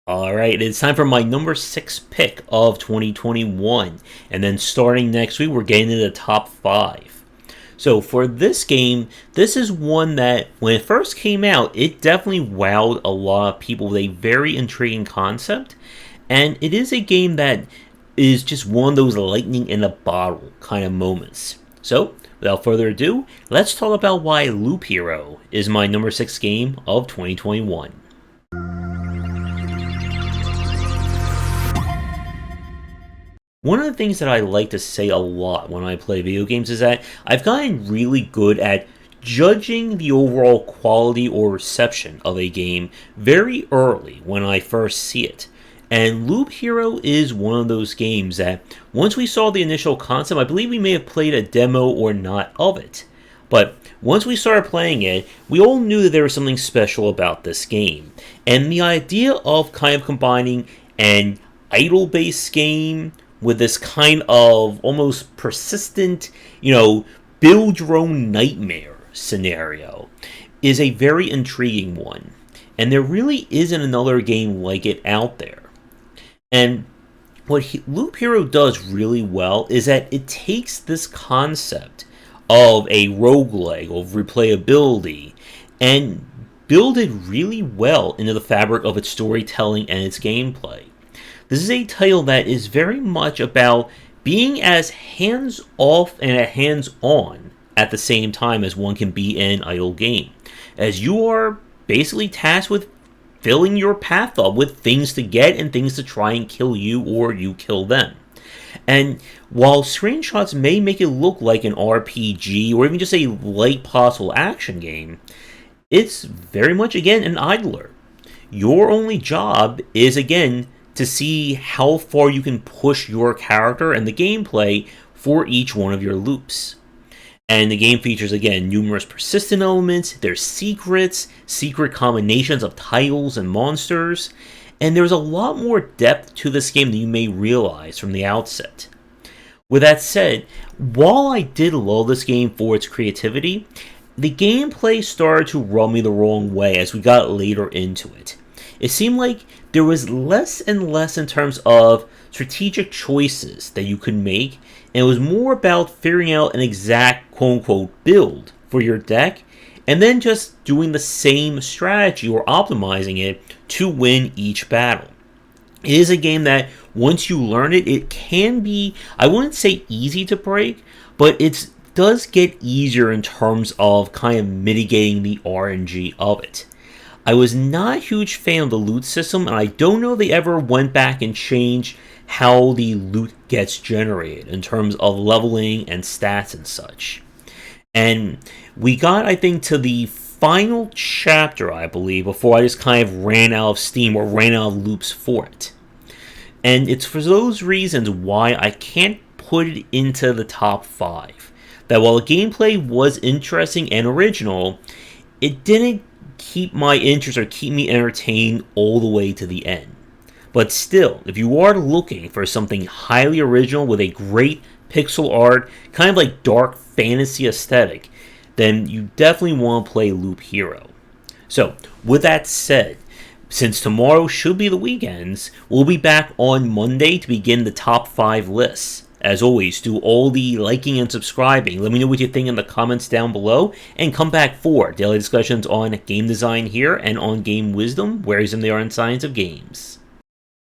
Alright, it's time for my number 6 pick of 2021. And then starting next week, we're getting into the top 5. So for this game, this is one that, when it first came out, it definitely wowed a lot of people with a very intriguing concept. And it is a game that is just one of those lightning in a bottle kind of moments. So, without further ado, let's talk about why Loop Hero is my number 6 game of 2021. One of the things that I like to say a lot when I play video games is that I've gotten really good at judging the overall quality or reception of a game very early when I first see it. And Loop Hero is one of those games that, once we saw the initial concept, I believe we may have played a demo or not of it. But once we started playing it, we all knew that there was something special about this game. And the idea of kind of combining an idle-based game with this kind of almost persistent, build your own nightmare scenario is a very intriguing one. And there really isn't another game like it out there. And what Loop Hero does really well is that it takes this concept of a roguelike, of replayability, and build it really well into the fabric of its storytelling and its gameplay. This is a title that is very much about being as hands-off and hands-on at the same time as one can be in an idle game, as you are basically tasked with filling your path up with things to get and things to try and kill you or you kill them. And while screenshots may make it look like an RPG or even just a light possible action game, it's very much, again, an idler. Your only job is, again, to see how far you can push your character and the gameplay for each one of your loops. And the game features, again, numerous persistent elements, there's secrets, secret combinations of tiles and monsters, and there's a lot more depth to this game than you may realize from the outset. With that said, while I did love this game for its creativity, the gameplay started to rub me the wrong way as we got later into it. It seemed like there was less and less in terms of strategic choices that you could make, and it was more about figuring out an exact quote-unquote build for your deck, and then just doing the same strategy or optimizing it to win each battle. It is a game that, once you learn it, it can be, I wouldn't say easy to break, but it does get easier in terms of kind of mitigating the RNG of it. I was not a huge fan of the loot system, and I don't know if they ever went back and changed how the loot gets generated in terms of leveling and stats and such. And we got, I think, to the final chapter, I believe, before I just kind of ran out of steam or ran out of loops for it. And it's for those reasons why I can't put it into the top 5. That while the gameplay was interesting and original, it didn't keep my interest or keep me entertained all the way to the end. But still, if you are looking for something highly original with a great pixel art, kind of like dark fantasy aesthetic, then you definitely want to play Loop Hero. So, with that said, since tomorrow should be the weekends, we'll be back on Monday to begin the top 5 lists. As always, do all the liking and subscribing. Let me know what you think in the comments down below. And come back for daily discussions on game design here and on game wisdom, where they are in science of games.